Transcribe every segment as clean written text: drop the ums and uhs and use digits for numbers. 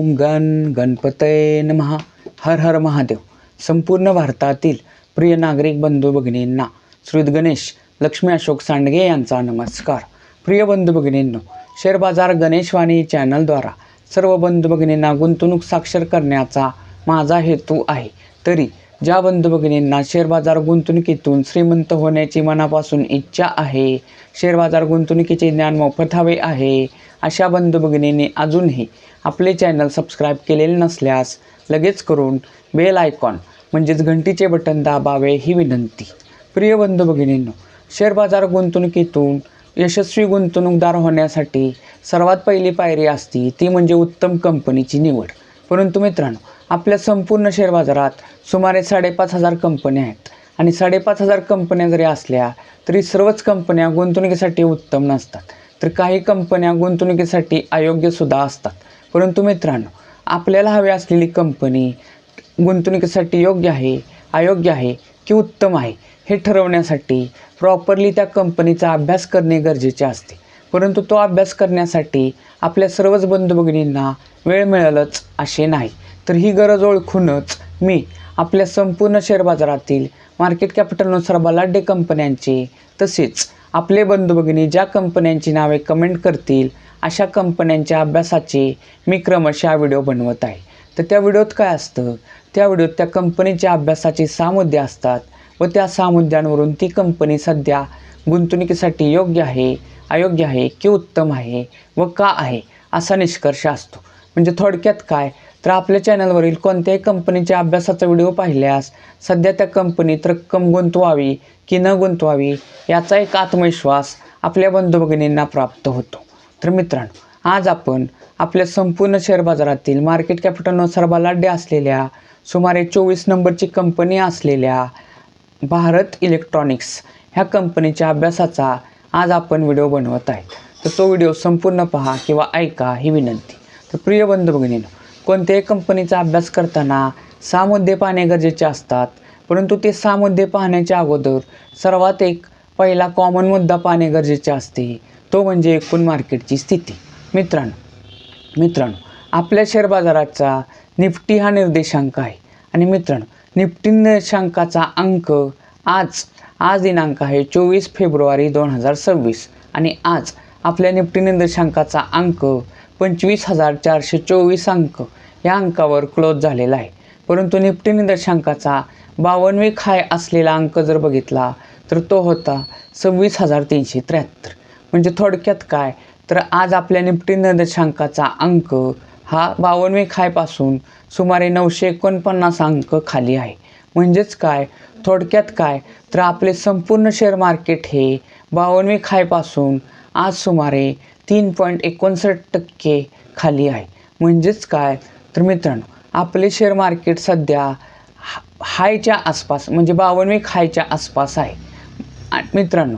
ओम गण गणपतये नमः. हर हर महादेव. संपूर्ण भारतातील प्रिय नागरिक बंधू भगिनींना श्री गणेश लक्ष्मी अशोक सांडगे यांचा नमस्कार. प्रिय बंधू भगिनींनो, शेअर बाजार गणेशवाणी चॅनलद्वारा सर्व बंधू भगिनींना गुंतवणूक साक्षर करण्याचा माझा हेतू आहे. तरी ज्या बंधू भगिनींना शेअर बाजार गुंतवणुकीतून श्रीमंत होण्याची मनापासून इच्छा आहे, शेअर बाजार गुंतवणुकीचे ज्ञान मोफत हवे आहे, अशा बंधू भगिनींनी अजूनही आपले चॅनल सबस्क्राईब केलेले नसल्यास लगेच करून बेल आयकॉन म्हणजेच घंटीचे बटन दाबावे ही विनंती. प्रिय बंधू भगिनींनो, शेअर बाजार गुंतवणुकीतून यशस्वी गुंतवणूकदार होण्यासाठी सर्वात पहिली पायरी असती ती म्हणजे उत्तम कंपनीची निवड. परंतु मित्रांनो, आपल्या संपूर्ण शेअर बाजारात सुमारे 5,500 कंपन्या आहेत आणि 5,500 कंपन्या जरी असल्या तरी सर्वच कंपन्या गुंतवणुकीसाठी उत्तम नसतात, तर काही कंपन्या गुंतवणुकीसाठी अयोग्यसुद्धा असतात. परंतु मित्रांनो, आपल्याला हवी असलेली कंपनी गुंतवणुकीसाठी योग्य आहे, अयोग्य आहे की उत्तम आहे हे ठरवण्यासाठी प्रॉपरली त्या कंपनीचा अभ्यास करणे गरजेचे असते. परंतु तो अभ्यास करण्यासाठी आपल्या सर्वच बंधू भगिनींना वेळ मिळेलच असे नाही. तर ही गरज ओळखूनच मी आपल्या संपूर्ण शेअर बाजारातील मार्केट कॅपिटलनुसार बलाढ्य कंपन्यांचे तसेच आपले बंधू भगिनी ज्या कंपन्यांची नावे कमेंट करतील अशा कंपन्यांच्या अभ्यासाचे मी क्रमशः व्हिडिओ बनवत आहे. तर त्या व्हिडिओत काय असतं, त्या व्हिडिओत त्या कंपनीच्या अभ्यासाचे 6 मुद्दे असतात व त्या 6 मुद्द्यांवरून ती कंपनी सध्या गुंतवणुकीसाठी योग्य आहे, अयोग्य आहे की उत्तम आहे व का आहे असा निष्कर्ष असतो. म्हणजे थोडक्यात काय, तर आपल्या चॅनलवरील कोणत्याही कंपनीच्या अभ्यासाचा व्हिडिओ पाहिल्यास सध्या त्या कंपनीत रक्कम गुंतवावी की न गुंतवावी याचा एक आत्मविश्वास आपल्या बंधू भगिनींना प्राप्त होतो. तर मित्रांनो, आज आपण आपल्या संपूर्ण शेअर बाजारातील मार्केट कॅपिटलनुसार बलाढ्य असलेल्या सुमारे 24 नंबरची कंपनी असलेल्या भारत इलेक्ट्रॉनिक्स ह्या कंपनीच्या अभ्यासाचा आज आपण व्हिडिओ बनवत आहे. तर तो व्हिडिओ संपूर्ण पहा किंवा ऐका ही विनंती. तर प्रिय बंधू भगिनींनो, कोणत्याही कंपनीचा अभ्यास करताना 6 मुद्दे पाहणे गरजेचे असतात. परंतु ते 6 मुद्दे पाहण्याच्या अगोदर सर्वात एक पहिला कॉमन मुद्दा पाहणे गरजेचे असते, तो म्हणजे एकूण मार्केटची स्थिती. मित्रांनो, आपल्या शेअर बाजाराचा निफ्टी हा निर्देशांक आहे आणि मित्रांनो, निफ्टी निर्देशांकाचा अंक आज दिनांक आहे 24 फेब्रुवारी 2026 आणि आज आपल्या निफ्टी निर्देशांकाचा अंक 25,424 अंक या अंकावर क्लोज झालेला आहे. परंतु निफ्टी निर्देशांकाचा 52 हाय असलेला अंक जर बघितला तर तो होता 26,373. म्हणजे थोडक्यात काय, तर आज आपल्या निफ्टी निर्देशांकाचा अंक हा 52 हायपासून सुमारे 949 अंक खाली आहे. म्हणजेच काय, थोडक्यात काय, तर आपले संपूर्ण शेअर मार्केट हे 52 हायपासून आज सुमारे 3.59% खाली आहे. म्हणजेच काय, तर मित्रांनो, आपले शेअर मार्केट सध्या हायच्या आसपास म्हणजे 52 हायच्या आसपास आहे. मित्रांनो,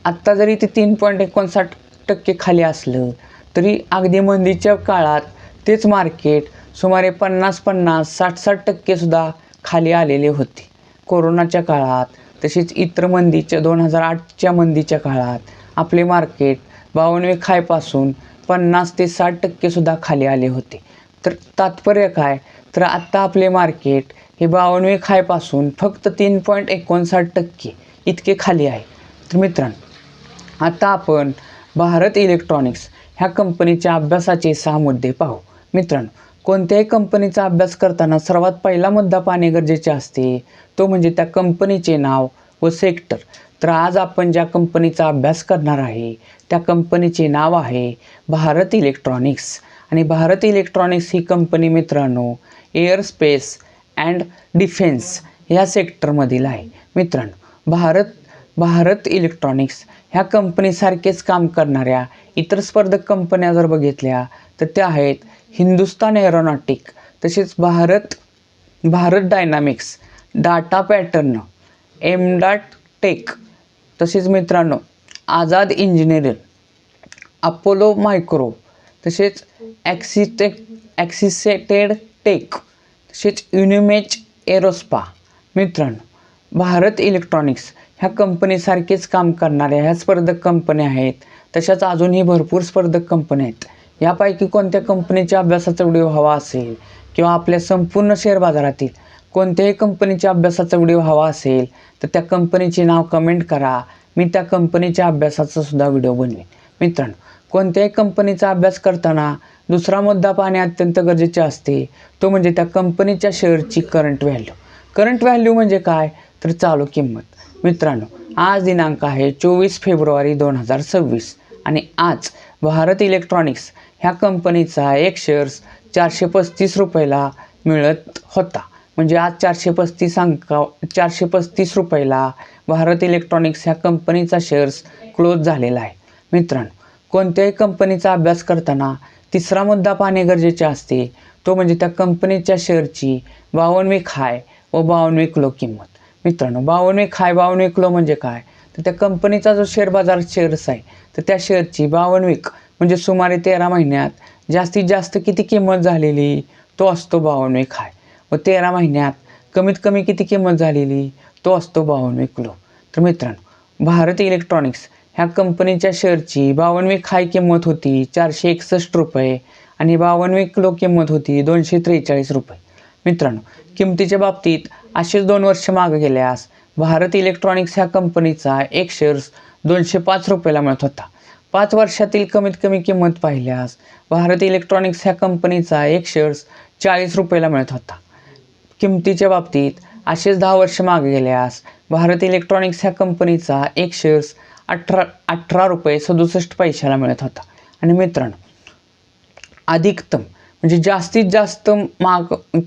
आत्ता जरी ते 3.59% खाली असलं तरी अगदी मंदीच्या काळात तेच मार्केट सुमारे 50-60% सुद्धा खाली आलेले होते. कोरोनाच्या काळात तसेच इतर मंदीच्या 2008च्या मंदीच्या काळात आपले मार्केट 52 हायपासून 50 ते 60% सुद्धा खाली आले होते. तर तात्पर्य काय, तर आत्ता आपले मार्केट हे 52 हायपासून फक्त 3.59% इतके खाली आहे. तर मित्रांनो, आता आपण भारत इलेक्ट्रॉनिक्स ह्या कंपनीच्या अभ्यासाचे 6 मुद्दे पाहू. मित्रांनो, कोणत्याही कंपनीचा अभ्यास करताना सर्वात पहिला मुद्दा पाहणे गरजेचे असते, तो म्हणजे त्या कंपनीचे नाव व सेक्टर. तर आज आपण ज्या कंपनीचा अभ्यास करणार आहे त्या कंपनीचे नाव आहे भारत इलेक्ट्रॉनिक्स आणि भारत इलेक्ट्रॉनिक्स ही कंपनी मित्रांनो एअरस्पेस अँड डिफेन्स ह्या सेक्टरमधील आहे. मित्रांनो, भारत इलेक्ट्रॉनिक्स ह्या कंपनीसारखेच काम करणाऱ्या इतर स्पर्धक कंपन्या जर बघितल्या तर त्या आहेत हिंदुस्तान एरोनॉटिक, तसेच Bharat dynamics, data pattern, MTAR tech, तसेच मित्रांनो आझाद इंजिनिअरिंग, अपोलो मायक्रो, तसेच ॲक्सिसेटेड टेक, तसेच युनिमेच एरोस्पा. मित्रांनो, भारत इलेक्ट्रॉनिक्स ह्या कंपनीसारखेच काम करणाऱ्या ह्या स्पर्धक कंपन्या आहेत. तशाच अजूनही भरपूर स्पर्धक कंपन्या आहेत. यापैकी कोणत्या कंपनीच्या अभ्यासाचा व्हिडिओ हवा असेल किंवा आपल्या संपूर्ण शेअर बाजारातील कोणत्याही कंपनीच्या अभ्यासाचा व्हिडिओ हवा असेल तर त्या कंपनीचे नाव कमेंट करा. मी त्या कंपनीच्या अभ्यासाचा सुद्धा व्हिडिओ बनवेन. मित्रांनो, कोणत्याही कंपनीचा अभ्यास करताना दुसरा मुद्दा पाहणे अत्यंत गरजेचे असते, तो म्हणजे त्या कंपनीच्या शेअरची करंट व्हॅल्यू. करंट व्हॅल्यू म्हणजे काय तर चालू किंमत. मित्रांनो, आज दिनांक आहे 24 फेब्रुवारी 2026 आणि आज भारत इलेक्ट्रॉनिक्स ह्या कंपनीचा एक शेअर्स 435 रुपयाला मिळत होता. म्हणजे आज 435 रुपयाला भारत इलेक्ट्रॉनिक्स ह्या कंपनीचा शेअर्स क्लोज झालेला आहे. मित्रांनो, कोणत्याही कंपनीचा अभ्यास करताना तिसरा मुद्दा पाहणे गरजेचे असते, तो म्हणजे त्या कंपनीच्या शेअरची 52वी हाय व 52वी लो किंमत. मित्रांनो, 52वी हाय 52वी लो म्हणजे काय तर त्या कंपनीचा जो शेअर बाजार शेअर्स आहे तर त्या शेअरची 52वी म्हणजे सुमारे 13 महिन्यात जास्तीत जास्त किती किंमत झालेली तो असतो 52वी हाय व 13 महिन्यात कमीत कमी किती किंमत झालेली तो असतो 52वी लो. तर मित्रांनो, भारत इलेक्ट्रॉनिक्स ह्या कंपनीच्या शेअरची 52वी हाय किंमत होती 461 रुपये आणि 52वी लो किंमत होती 243 रुपये. मित्रांनो, किमतीच्या बाबतीत असेच 2 वर्ष मागे गेल्यास भारत इलेक्ट्रॉनिक्स ह्या कंपनीचा एक शेअर्स 205 रुपयाला मिळत होता. 5 वर्षातील कमीत कमी किंमत पाहिल्यास भारत इलेक्ट्रॉनिक्स ह्या कंपनीचा एक शेअर्स 40 रुपयाला मिळत होता. किमतीच्या बाबतीत असेच 10 वर्ष मागे गेल्यास भारत इलेक्ट्रॉनिक्स ह्या कंपनीचा एक शेअर्स 18 रुपये 67 पैशाला मिळत होता. आणि मित्रांनो, अधिकतम म्हणजे जास्तीत जास्त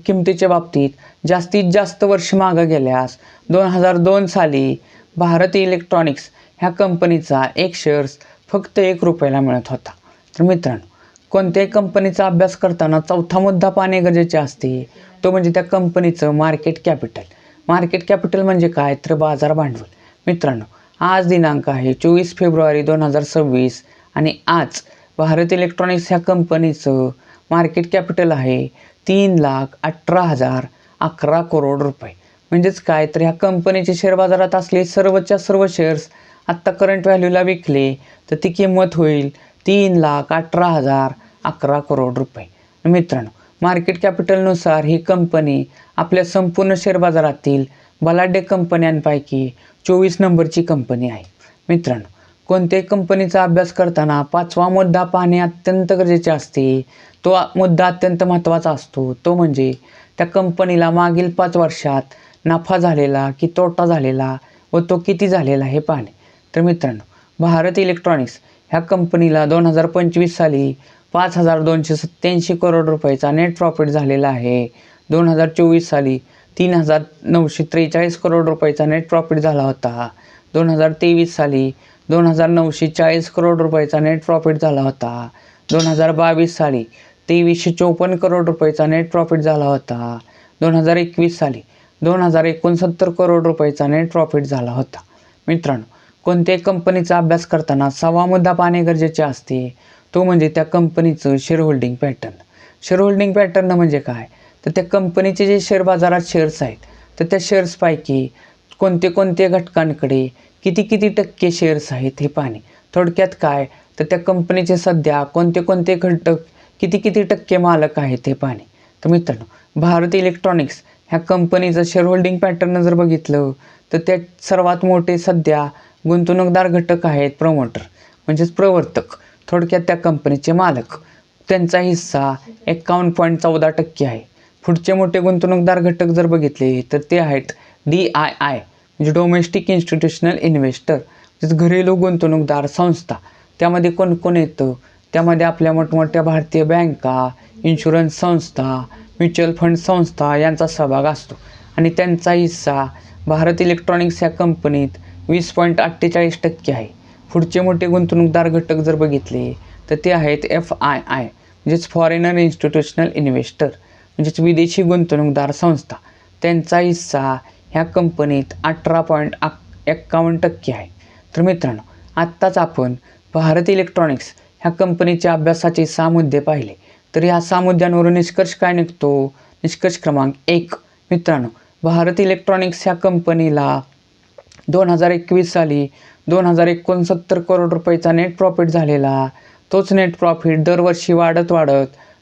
किमतीच्या बाबतीत जास्तीत जास्त वर्ष मागे गेल्यास 2002 साली भारत इलेक्ट्रॉनिक्स ह्या कंपनीचा एक शेअर्स फक्त 1 रुपयाला मिळत होता. तर मित्रांनो, कोणत्याही कंपनीचा अभ्यास करताना चौथा मुद्दा पाहणे गरजेचे असते, तो म्हणजे त्या कंपनीचं मार्केट कॅपिटल. मार्केट कॅपिटल म्हणजे काय तर बाजार भांडवल. मित्रांनो, आज दिनांक आहे 24 फेब्रुवारी 2026 आणि आज भारत इलेक्ट्रॉनिक्स ह्या कंपनीचं मार्केट कॅपिटल आहे 3,18,011 करोड रुपये. म्हणजेच काय तर ह्या कंपनीचे शेअर बाजारात असले सर्वच्या सर्व शेअर्स आत्ता करंट व्हॅल्यूला विकले तर ती किंमत होईल 3,18,011 करोड रुपये. मित्रांनो, मार्केट कॅपिटलनुसार ही कंपनी आपल्या संपूर्ण शेअर बाजारातील बलाढ्य कंपन्यांपैकी 24 नंबरची कंपनी आहे. मित्रांनो, कोणत्याही कंपनीचा अभ्यास करताना 5वा मुद्दा पाहणे अत्यंत गरजेचे असते. तो मुद्दा अत्यंत महत्त्वाचा असतो, तो म्हणजे त्या कंपनीला मागील 5 वर्षात नफा झालेला की तोटा झालेला व तो किती झालेला हे पाहणे. तर मित्रांनो, भारत इलेक्ट्रॉनिक्स ह्या कंपनीला 2025 साली 5,287 करोड रुपयाचा नेट प्रॉफिट झालेला आहे. 2024 साली 3,943 करोड रुपयाचा नेट प्रॉफिट झाला होता. 2023 साली 2,940 करोड रुपयाचा नेट प्रॉफिट झाला होता. 2022 साली 2,354 करोड रुपयाचा नेट प्रॉफिट झाला होता. 2021 साली 2,069 करोड रुपयाचा नेट प्रॉफिट झाला होता. मित्रांनो, कोणत्याही कंपनीचा अभ्यास करताना 6वा मुद्दा पाहणे गरजेचे असते, तो म्हणजे त्या कंपनीचं share holding pattern. Share holding pattern म्हणजे काय तर त्या कंपनीचे जे शेअर बाजारात शेअर्स आहेत तर त्या शेअर्सपैकी कोणते कोणते घटकांकडे किती किती टक्के शेअर्स आहेत हे पाहणे. थोडक्यात काय तर त्या कंपनीचे सध्या कोणते कोणते घटक किती किती टक्के मालक आहेत हे पाहणे. तर मित्रांनो, भारत इलेक्ट्रॉनिक्स ह्या कंपनीचं शेअर होल्डिंग पॅटर्न जर बघितलं तर त्यात सर्वात मोठे सध्या गुंतवणूकदार घटक आहेत प्रमोटर म्हणजेच प्रवर्तक, थोडक्यात त्या कंपनीचे मालक. त्यांचा हिस्सा 51.14% आहे. पुढचे मोठे गुंतवणूकदार घटक जर बघितले तर ते आहेत DII म्हणजे डोमेस्टिक इन्स्टिट्यूशनल इन्व्हेस्टर, म्हणजे घरेलू गुंतवणूकदार संस्था. त्यामध्ये कोण कोण येतं, त्यामध्ये आपल्या मोठमोठ्या भारतीय बँका, इन्शुरन्स संस्था, म्युच्युअल फंड संस्था यांचा सहभाग असतो आणि त्यांचा हिस्सा भारत इलेक्ट्रॉनिक्स या कंपनीत 20.48% आहे. पुढचे मोठे गुंतवणूकदार घटक जर बघितले तर ते आहेत FII म्हणजेच फॉरेनर इन्स्टिट्यूशनल इन्व्हेस्टर म्हणजेच विदेशी गुंतवणूकदार संस्था. त्यांचा हिस्सा ह्या कंपनीत 18.51% आहे. तर मित्रांनो, आत्ताच आपण भारत इलेक्ट्रॉनिक्स ह्या कंपनीच्या अभ्यासाचे 6 मुद्दे पाहिले. तर ह्या 6 मुद्द्यांवरून निष्कर्ष काय निघतो? निष्कर्ष क्रमांक 1. मित्रांनो, भारत इलेक्ट्रॉनिक्स ह्या कंपनीला 2021 साली 2,069 करोड रुपयाचा नेट प्रॉफिट झालेला. तोच नेट प्रॉफिट दरवर्षी वाढत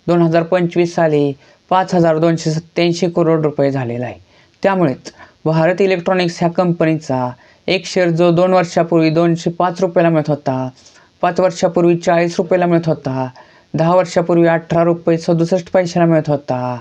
2025 साली 5,287 करोड रुपये झालेला आहे. त्यामुळेच भारत इलेक्ट्रॉनिक्स ह्या कंपनीचा एक शेअर जो 2 वर्षापूर्वी 205 रुपयाला मिळत होता, 5 वर्षापूर्वी 40 रुपयाला मिळत होता, 10 वर्षापूर्वी 18 रुपये 67 पैशाला मिळत होता,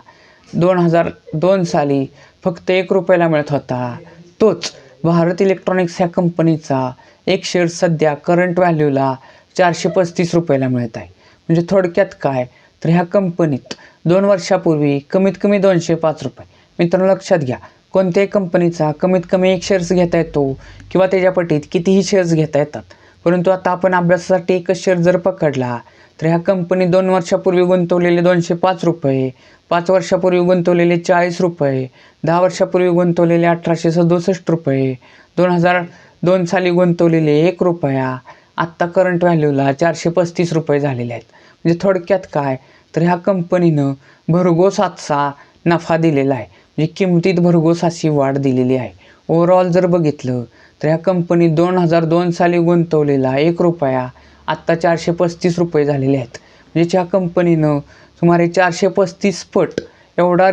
2002 साली फक्त 1 रुपयाला मिळत होता, तोच भारत इलेक्ट्रॉनिक्स ह्या कंपनीचा एक शेअर सध्या करंट व्हॅल्यूला 435 रुपयाला मिळत आहे. म्हणजे थोडक्यात काय तर ह्या कंपनीत 2 वर्षापूर्वी कमीत कमी 205 रुपये. मित्रांनो लक्षात घ्या, कोणत्याही कंपनीचा कमीत कमी एक शेअर्स घेता येतो किंवा त्याच्या पटीत कितीही शेअर्स घेता येतात. परंतु आता आपण अभ्यासासाठी एकच शेअर जर पकडला तर ह्या कंपनी 2 वर्षापूर्वी गुंतवलेले 205 रुपये, 5 वर्षापूर्वी गुंतवलेले 40 रुपये, 10 वर्षापूर्वी गुंतवलेले 1867 रुपये, 2002 साली गुंतवलेले 1 रुपया, आत्ता करंट व्हॅल्यूला 435 रुपये झालेले आहेत. म्हणजे थोडक्यात काय तर ह्या कंपनीनं भरघोस असा नफा दिलेला आहे. म्हणजे किमतीत भरघोस अशी वाढ दिलेली आहे. ओव्हरऑल जर बघितलं तर ह्या कंपनी 2002 साली गुंतवलेला 1 रुपया आत्ता 435 रुपये झालेले आहेत. म्हणजे ह्या कंपनीनं सुमारे 435 पट एवढा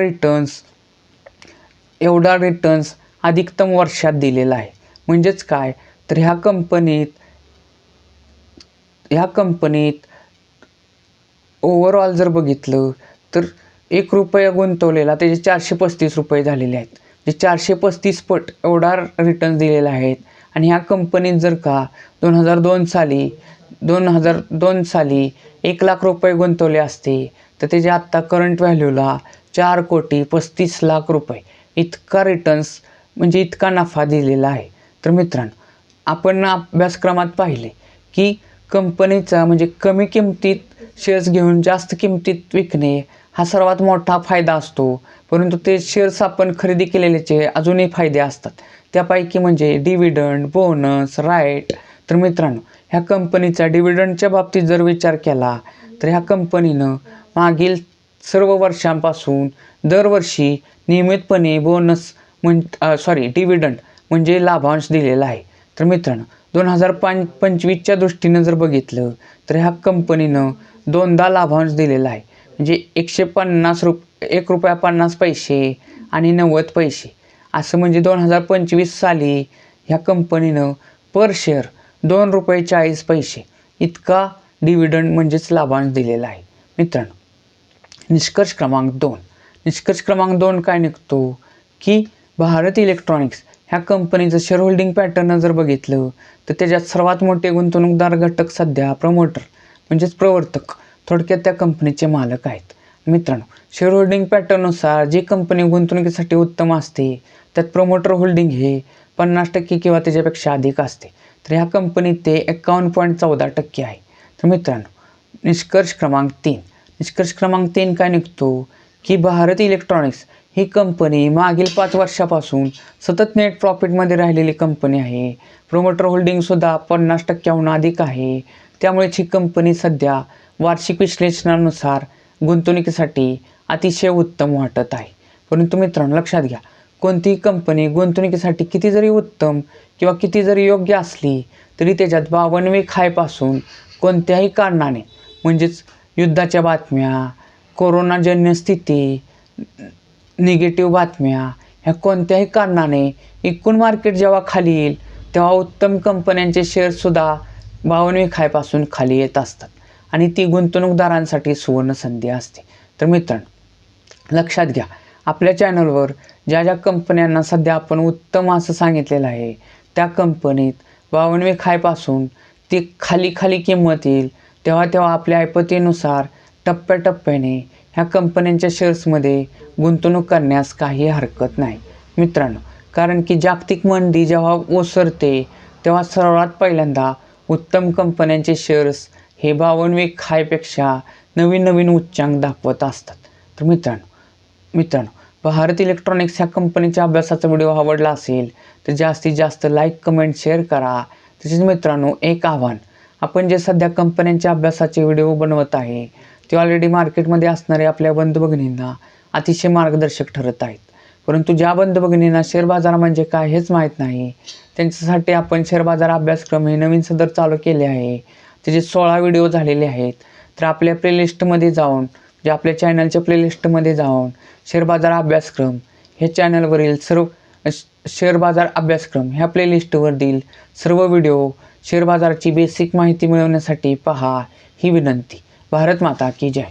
रिटर्न्स अधिकतम वर्षात दिलेला आहे. म्हणजेच काय तर ह्या कंपनीत ओव्हरऑल जर बघितलं तर 1 रुपया गुंतवलेला त्याचे 435 रुपये झालेले आहेत. जे 435 पट एवढा रिटर्न दिलेला आहे. आणि ह्या कंपनीत जर का 2002 साली 1 लाख रुपये गुंतवले असते तर त्याचे आत्ता करंट व्हॅल्यूला 4,35,00,000 रुपये इतका रिटर्न्स म्हणजे इतका नफा दिलेला आहे. तर मित्रांनो आपण अभ्यासक्रमात पाहिले की कंपनीचा म्हणजे कमी किमतीत शेअर्स घेऊन जास्त किमतीत विकणे हा सर्वात मोठा फायदा असतो. परंतु ते शेअर्स आपण खरेदी केलेल्याचे अजूनही फायदे असतात. त्यापैकी म्हणजे डिव्हिडंड, बोनस, राईट. तर मित्रांनो ह्या कंपनीचा डिव्हिडंडच्या बाबतीत जर विचार केला तर ह्या कंपनीनं मागील सर्व वर्षांपासून दरवर्षी नियमितपणे डिव्हिडंड म्हणजे लाभांश दिलेला आहे. तर मित्रांनो 2025च्या दृष्टीनं जर बघितलं तर ह्या कंपनीनं 2दा लाभांश दिलेला आहे. म्हणजे 1 रुपया 50 पैसे आणि 90 पैसे असं. म्हणजे 2025 साली ह्या कंपनीनं पर शेअर 2 रुपये 40 पैसे इतका डिव्हिडंड म्हणजेच लाभांश दिलेला आहे. मित्रांनो निष्कर्ष क्रमांक 2 काय निघतो की भारत इलेक्ट्रॉनिक्स ह्या कंपनीचं शेअर होल्डिंग पॅटर्न जर बघितलं तर त्याच्यात सर्वात मोठे गुंतवणूकदार घटक सध्या प्रवर्तक थोडक्यात त्या कंपनीचे मालक आहेत. मित्रांनो शेअर होल्डिंग पॅटर्ननुसार जी कंपनी गुंतवणुकीसाठी उत्तम असते त्यात प्रमोटर होल्डिंग हे 50% किंवा त्याच्यापेक्षा अधिक असते. तर ह्या कंपनीत ते 51.14% आहे. तर मित्रांनो निष्कर्ष क्रमांक 3 काय निघतो की भारत इलेक्ट्रॉनिक्स ही कंपनी मागील 5 वर्षापासून सतत नेट प्रॉफिटमध्ये राहिलेली कंपनी आहे. प्रमोटर होल्डिंगसुद्धा 50%हून अधिक आहे. त्यामुळेच ही कंपनी सध्या वार्षिक विश्लेषणानुसार गुंतवणुकीसाठी अतिशय उत्तम वाटत आहे. परंतु मित्रांनो लक्षात घ्या, कोणतीही कंपनी गुंतवणुकीसाठी किती जरी उत्तम किंवा किती जरी योग्य असली तरी त्याच्यात 52 खायपासून कोणत्याही कारणाने म्हणजेच युद्धाच्या बातम्या, कोरोनाजन्य स्थिती, निगेटिव्ह बातम्या ह्या कोणत्याही कारणाने एकूण मार्केट जेव्हा खाली येईल तेव्हा उत्तम कंपन्यांचे शेअर्ससुद्धा 52 खायपासून खाली येत असतात आणि ती गुंतवणूकदारांसाठी सुवर्ण संधी असते. तर मित्रांनो लक्षात घ्या, आपल्या चॅनलवर ज्या कंपन्यांना सध्या आपण उत्तम असं सांगितलेलं आहे त्या कंपनीत 52 खायपासून ती खाली किंमत येईल तेव्हा आपल्या ऐपतीनुसार टप्प्याटप्प्याने ह्या कंपन्यांच्या शेअर्समध्ये गुंतवणूक करण्यास काही हरकत नाही मित्रांनो. कारण की जागतिक मंदी जेव्हा ओसरते तेव्हा सर्वात पहिल्यांदा उत्तम कंपन्यांचे शेअर्स हे 52 खायपेक्षा नवीन उच्चांक दाखवत असतात. तर मित्रांनो भारत इलेक्ट्रॉनिक्स ह्या कंपनीच्या अभ्यासाचा व्हिडिओ आवडला असेल तर जास्तीत जास्त लाईक, कमेंट, शेअर करा. तसेच मित्रांनो एक आव्हान, आपण जे सध्या कंपन्यांच्या अभ्यासाचे व्हिडिओ बनवत आहे ते ऑलरेडी मार्केटमध्ये असणारे आपल्या बंधू भगिनींना अतिशय मार्गदर्शक ठरत आहेत. परंतु ज्या बंधू भगिनींना शेअर बाजार म्हणजे काय हेच माहीत नाही त्यांच्यासाठी आपण शेअर बाजार अभ्यासक्रम हे नवीन सदर चालू केले आहे. त्याचे 16 व्हिडिओ झालेले आहेत. तर आपल्या प्लेलिस्टमध्ये जाऊन जे आपल्या चॅनलच्या प्लेलिस्टमध्ये जाऊन शेअर बाजार अभ्यासक्रम ह्या चॅनलवरील सर्व शेअर बाजार अभ्यासक्रम ह्या प्लेलिस्टवरील सर्व व्हिडिओ शेअर बाजाराची बेसिक माहिती मिळवण्यासाठी पहा ही विनंती. भारत माता की जय.